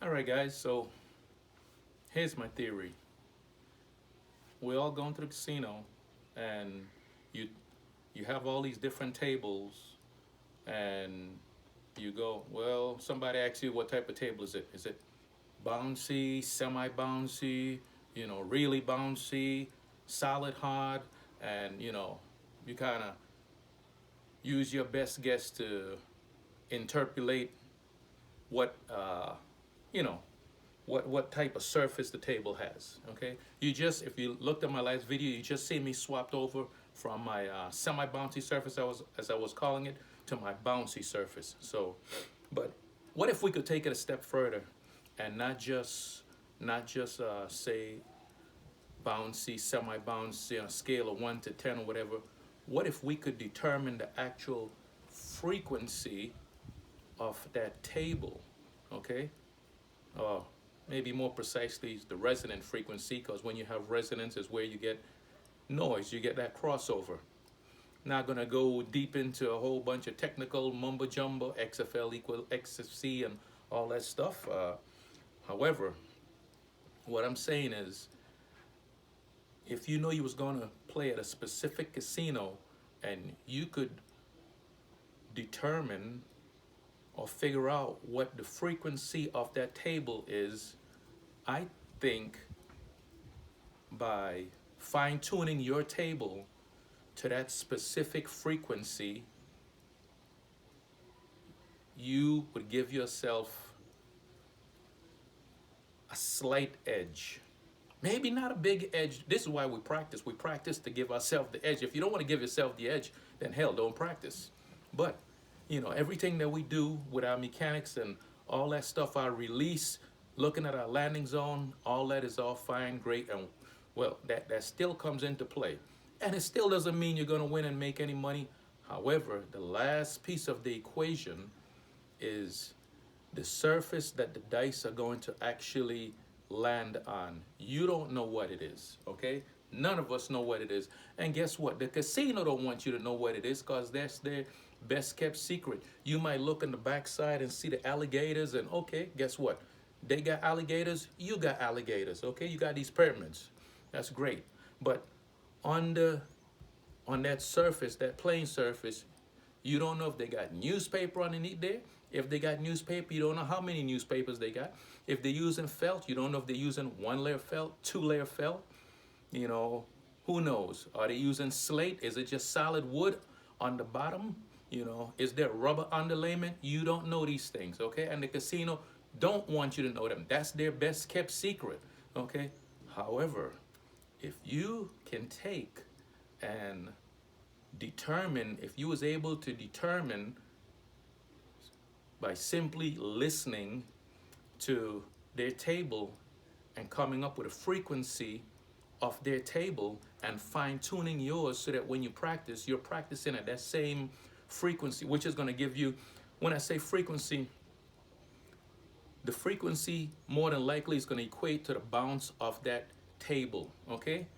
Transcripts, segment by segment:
All right, guys, so here's my theory. We all go into the casino and you you have all these different tables and you go, well, somebody asks you what type of table is it? Is it bouncy, semi-bouncy, really bouncy, solid hard, and you kind of use your best guess to interpolate what you know what type of surface the table has. Okay, if you looked at my last video, you just see me swapped over from my semi-bouncy surface, as I was calling it, to my bouncy surface. So, but what if we could take it a step further and not just say bouncy, semi-bouncy on a scale of 1 to 10 or whatever? What if we could determine the actual frequency of that table? Okay, uh, maybe more precisely the resonant frequency, because when you have resonance is where you get noise, you get that crossover. Not gonna go deep into a whole bunch of technical mumbo jumbo, XFL equal XFC and all that stuff. However, what I'm saying is, if you know you was gonna play at a specific casino and you could determine or figure out what the frequency of that table is, I think by fine tuning your table to that specific frequency, you would give yourself a slight edge. Maybe not a big edge. This is why we practice. We practice to give ourselves the edge. If you don't want to give yourself the edge, then hell, don't practice. But, everything that we do with our mechanics and all that stuff, our release, looking at our landing zone, all that is all fine, great, and well, that still comes into play. And it still doesn't mean you're going to win and make any money. However, the last piece of the equation is the surface that the dice are going to actually land on. You don't know what it is, okay? None of us know what it is. And guess what? The casino don't want you to know what it is, because that's their best kept secret. You might look in the backside and see the alligators, and okay, guess what? They got alligators, you got alligators, okay? You got these pyramids. That's great. But on that surface, that plain surface, you don't know if they got newspaper underneath there. If they got newspaper, you don't know how many newspapers they got. If they're using felt, you don't know if they're using 1 layer felt, 2 layer felt. Who knows? Are they using slate? Is it just solid wood on the bottom? Is there rubber underlayment? You don't know these things, okay? And the casino don't want you to know them. That's their best kept secret, okay? However, if you can take and determine, if you was able to determine by simply listening to their table and coming up with a frequency of their table and fine-tuning yours, so that when you practice, you're practicing at that same frequency, which is going to give you, when I say frequency, the frequency more than likely is going to equate to the bounce of that table, okay?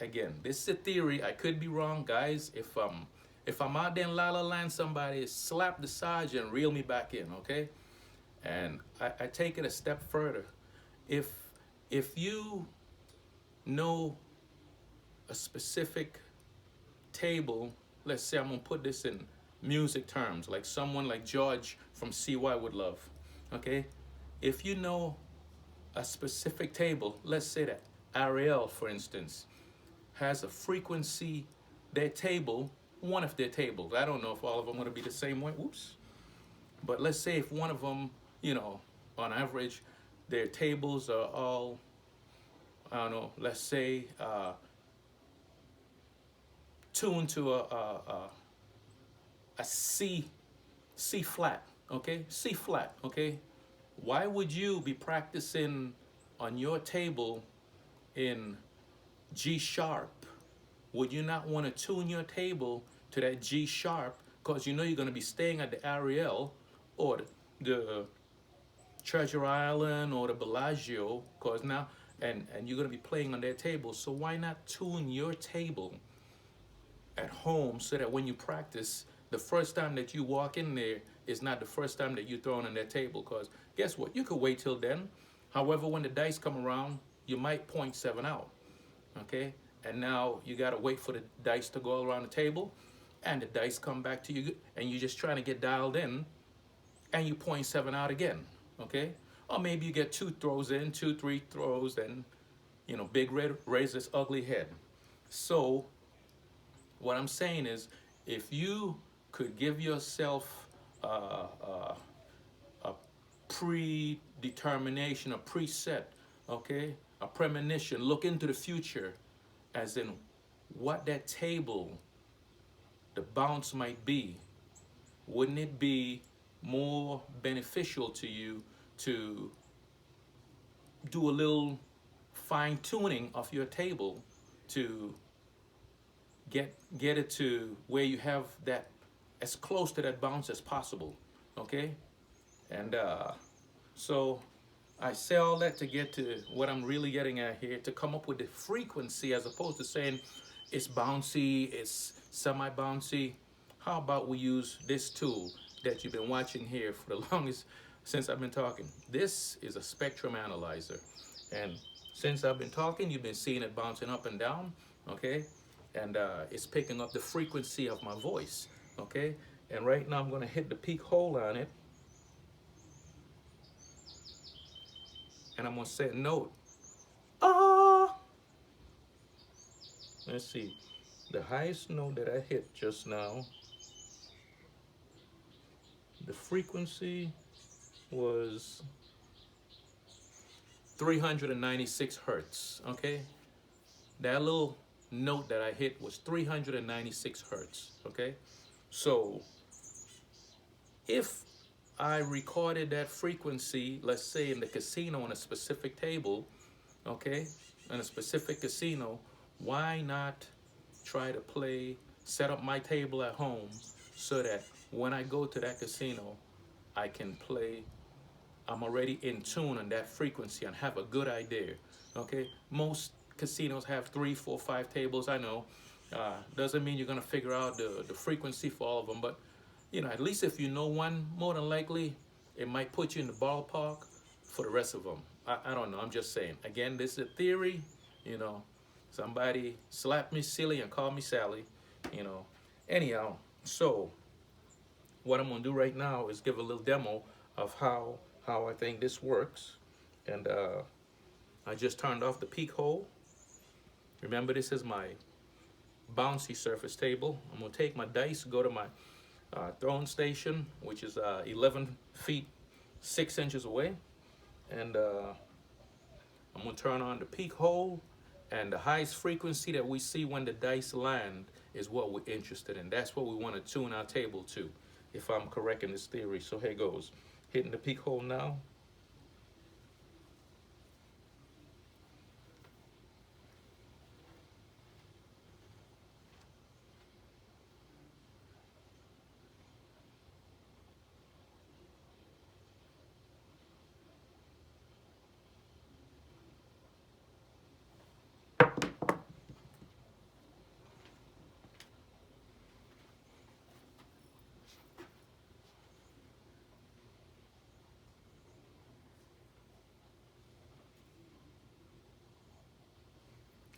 Again, this is a theory. I could be wrong, guys. If I'm out there in La La Land, somebody slap the Sarge and reel me back in, okay? And I take it a step further. If you know a specific table, let's say, I'm gonna put this in music terms, like someone like George from CY would love, okay? If you know a specific table, let's say that Ariel, for instance, has a frequency, their table, one of their tables, I don't know if all of them are going to be the same way, whoops, but let's say if one of them, on average, their tables are all, I don't know, let's say tuned to a C flat, okay? C flat, okay? Why would you be practicing on your table in G sharp? Would you not want to tune your table to that G sharp, because you're going to be staying at the Ariel or the Treasure Island or the Bellagio, because now, and you're going to be playing on their table. So why not tune your table at home, so that when you practice, the first time that you walk in there is not the first time that you're throwing on that table. Because guess what? You could wait till then. However, when the dice come around, you might point 7 out. Okay? And now you got to wait for the dice to go around the table, and the dice come back to you, and you're just trying to get dialed in, and you point 7 out again. Okay? Or maybe you get 2 throws in, 2, 3 throws, and Big Red raised his ugly head. So what I'm saying is, if you could give yourself a predetermination, a preset, okay, a premonition, look into the future, as in what that table, the bounce might be, wouldn't it be more beneficial to you to do a little fine tuning of your table to get it to where you have that as close to that bounce as possible, okay? And so I say all that to get to what I'm really getting at here, to come up with the frequency as opposed to saying it's bouncy, it's semi-bouncy. How about we use this tool that you've been watching here for the longest since I've been talking? This is a spectrum analyzer. And since I've been talking, you've been seeing it bouncing up and down, okay? And it's picking up the frequency of my voice, okay? And right now I'm gonna hit the peak hole on it. And I'm gonna say a note. Ah! Let's see. The highest note that I hit just now, the frequency was 396 hertz, okay? That little note that I hit was 396 hertz, okay? So if I recorded that frequency, let's say in the casino on a specific table, okay, in a specific casino, why not try to set up my table at home so that when I go to that casino, I can play, I'm already in tune on that frequency and have a good idea, okay? Most casinos have 3, 4, 5 tables, I know. Doesn't mean you're gonna figure out the frequency for all of them, but at least if you know one, more than likely, it might put you in the ballpark for the rest of them. I don't know, I'm just saying. Again, this is a theory, somebody slap me silly and call me Sally, Anyhow, so what I'm gonna do right now is give a little demo of how I think this works. And I just turned off the peak hole. Remember, this is my bouncy surface table. I'm gonna take my dice, go to my throwing station, which is 11 feet 6 inches away, and I'm gonna turn on the peak hole, and the highest frequency that we see when the dice land is what we're interested in. That's what we want to tune our table to, if I'm correct in this theory. So here goes. Hitting the peak hole now.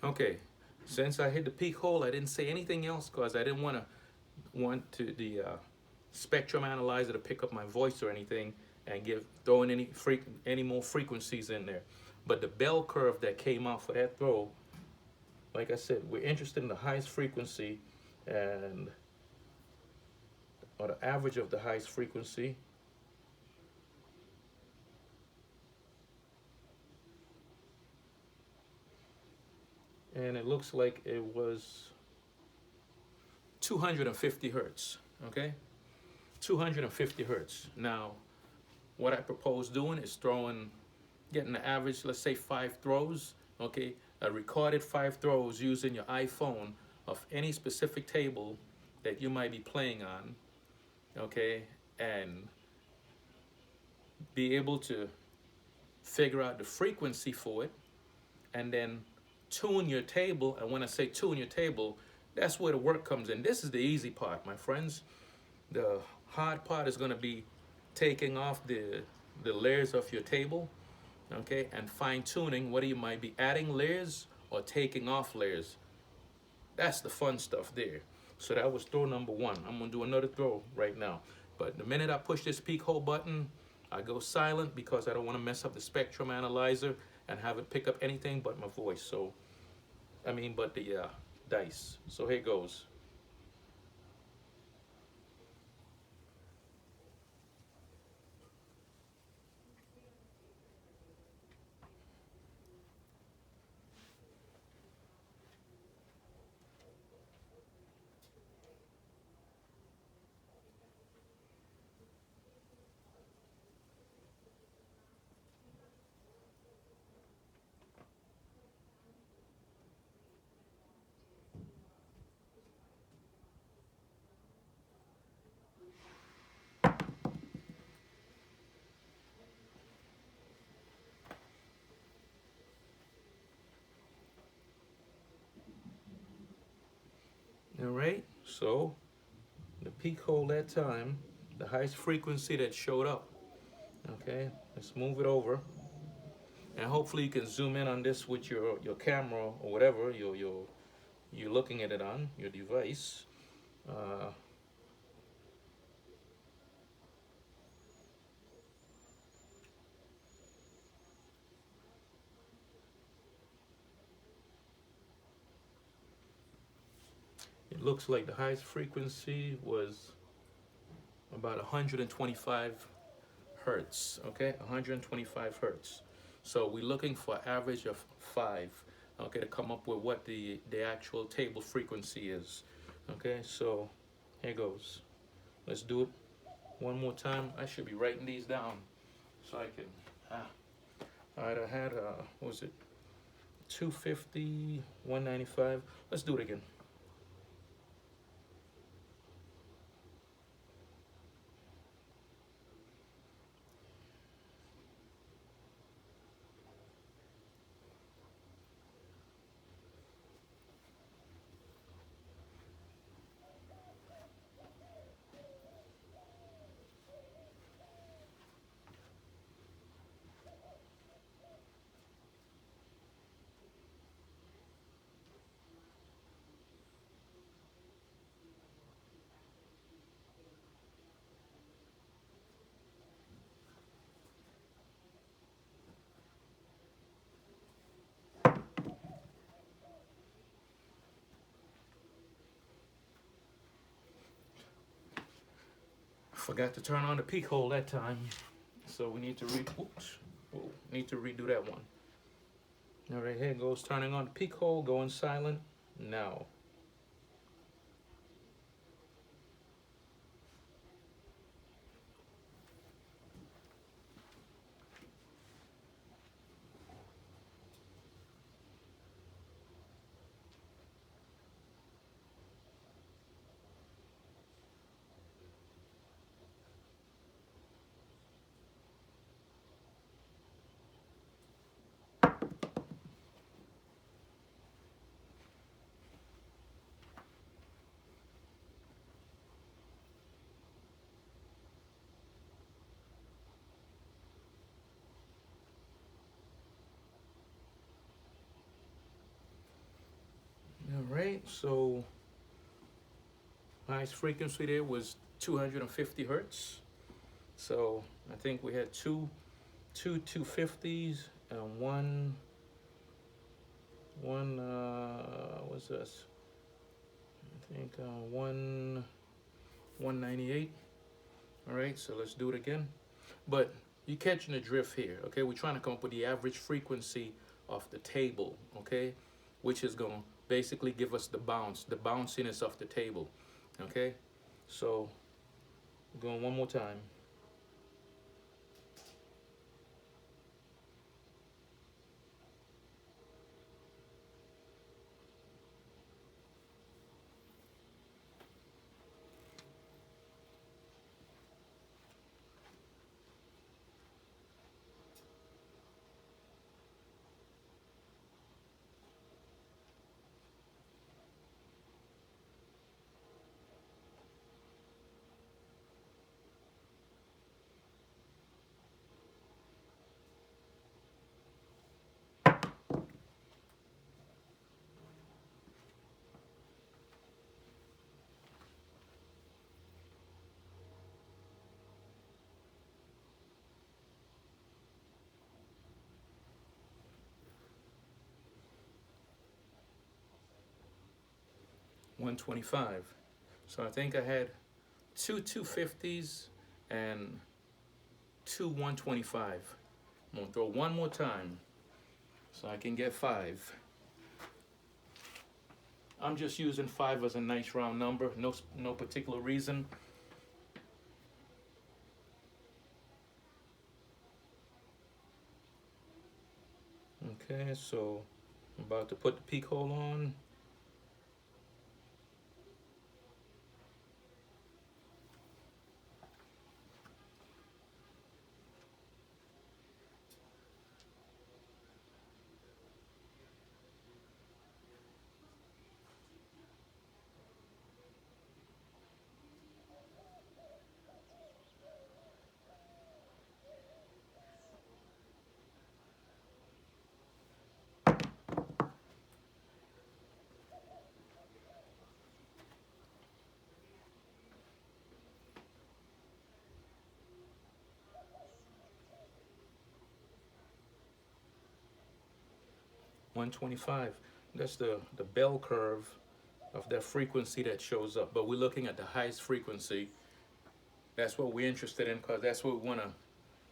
Okay, since I hit the peak hole, I didn't say anything else because I didn't want the spectrum analyzer to pick up my voice or anything and throw in any more frequencies in there. But the bell curve that came out for that throw, like I said, we're interested in the highest frequency or the average of the highest frequency. And it looks like it was 250 hertz, okay? 250 hertz. Now, what I propose doing is getting the average, let's say 5 throws, okay? A recorded 5 throws using your iPhone of any specific table that you might be playing on, okay? And be able to figure out the frequency for it, and then tune your table. And when I say tune your table, that's where the work comes in. This is the easy part, my friends. The hard part is going to be taking off the layers of your table, okay, and fine tuning whether you might be adding layers or taking off layers. That's the fun stuff there. So that was throw number one. I'm gonna do another throw right now. But the minute I push this peak hole button, I go silent because I don't want to mess up the spectrum analyzer and have it pick up anything but my voice. So, but the dice. So here goes. All right. So the peak hole that time, the highest frequency that showed up. Okay. Let's move it over. And hopefully you can zoom in on this with your camera or whatever you're looking at it on your device. Uh, it looks like the highest frequency was about 125 hertz. Okay, 125 hertz. So we're looking for average of 5. Okay, to come up with what the actual table frequency is. Okay, so here goes. Let's do it one more time. I should be writing these down so I can. Ah. All right, I had what was it? 250, 195. Let's do it again. Forgot to turn on the peak hole that time, so we need to need to redo that one. All right, here goes turning on the peak hole, going silent now. All right, so highest frequency there was 250 hertz. So I think we had two 250s and one what's this? I think one 198. All right, so let's do it again. But you're catching the drift here, okay? We're trying to come up with the average frequency of the table, okay? Which is going to basically give us the bounce, the bounciness of the table, okay? So, going one more time. 125. So I think I had two 250s and two 125. I'm gonna throw one more time so I can get 5. I'm just using 5 as a nice round number, no particular reason. Okay, so I'm about to put the peak hole on. $125. That's the bell curve of that frequency that shows up. But we're looking at the highest frequency. That's what we're interested in because that's what we want to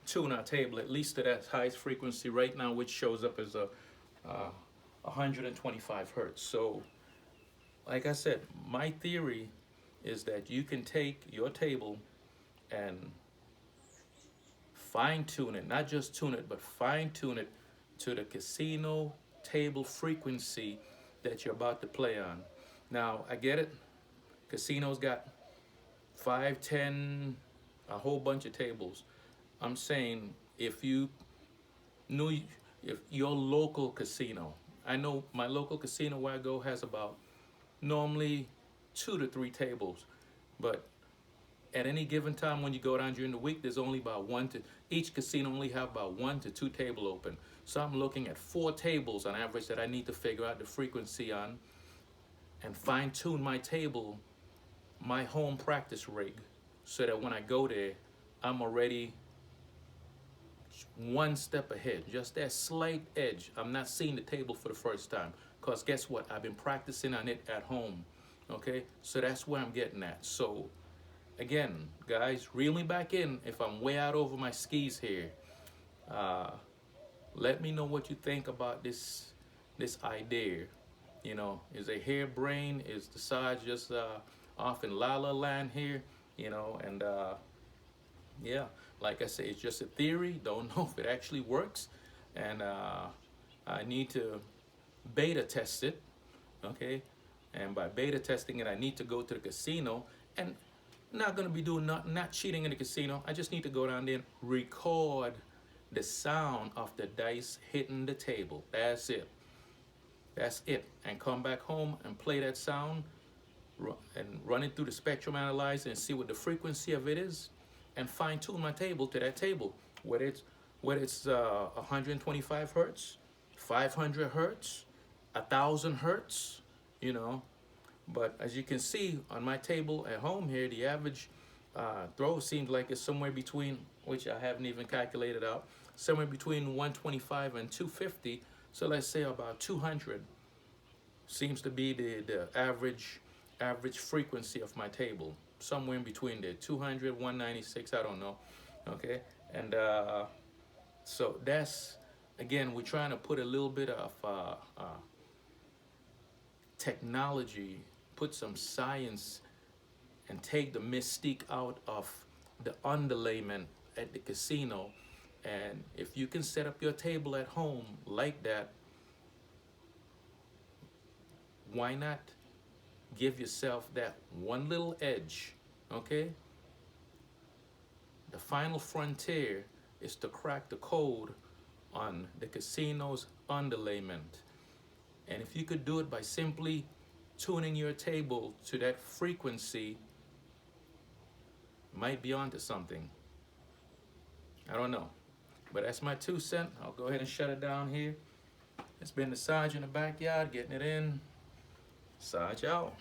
tune our table at least to that highest frequency right now, which shows up as a 125 hertz. So, like I said, my theory is that you can take your table and fine tune it, not just tune it, but fine tune it to the casino table frequency that you're about to play on. Now, I get it. Casinos got 5, 10, a whole bunch of tables. I'm saying if you knew, if your local casino, I know my local casino where I go has about normally 2 to 3 tables, but at any given time when you go down during the week, there's only about each casino only have about 1 to 2 table open. So I'm looking at 4 tables on average that I need to figure out the frequency on and fine tune my table, my home practice rig, so that when I go there, I'm already one step ahead, just that slight edge. I'm not seeing the table for the first time because guess what? I've been practicing on it at home. Okay, so that's where I'm getting at. So again, guys, reel me back in if I'm way out over my skis here. Let me know what you think about this idea. You know, is a harebrained? Is the Sarge just off in La La Land here? You know, and yeah, like I say, it's just a theory. Don't know if it actually works, and I need to beta test it. Okay, and by beta testing it, I need to go to the casino and not gonna be doing not cheating in the casino. I just need to go down there and record the sound of the dice hitting the table. That's it. That's it. And come back home and play that sound and run it through the spectrum analyzer and see what the frequency of it is, and fine tune my table to that table. Whether it's 125 hertz, 500 hertz, 1,000 hertz, you know. But as you can see on my table at home here, the average throw seems like it's somewhere between, which I haven't even calculated out, somewhere between 125 and 250. So let's say about 200 seems to be the average frequency of my table. Somewhere in between there, 200, 196, I don't know. Okay, and so that's, again, we're trying to put a little bit of technology, put some science, and take the mystique out of the underlayment at the casino. And if you can set up your table at home like that, why not give yourself that one little edge? Okay, the final frontier is to crack the code on the casino's underlayment. And if you could do it by simply tuning your table to that frequency, might be onto something. I don't know. But that's my 2 cents. I'll go ahead and shut it down here. It's been the Sarge in the backyard, getting it in. Sarge out.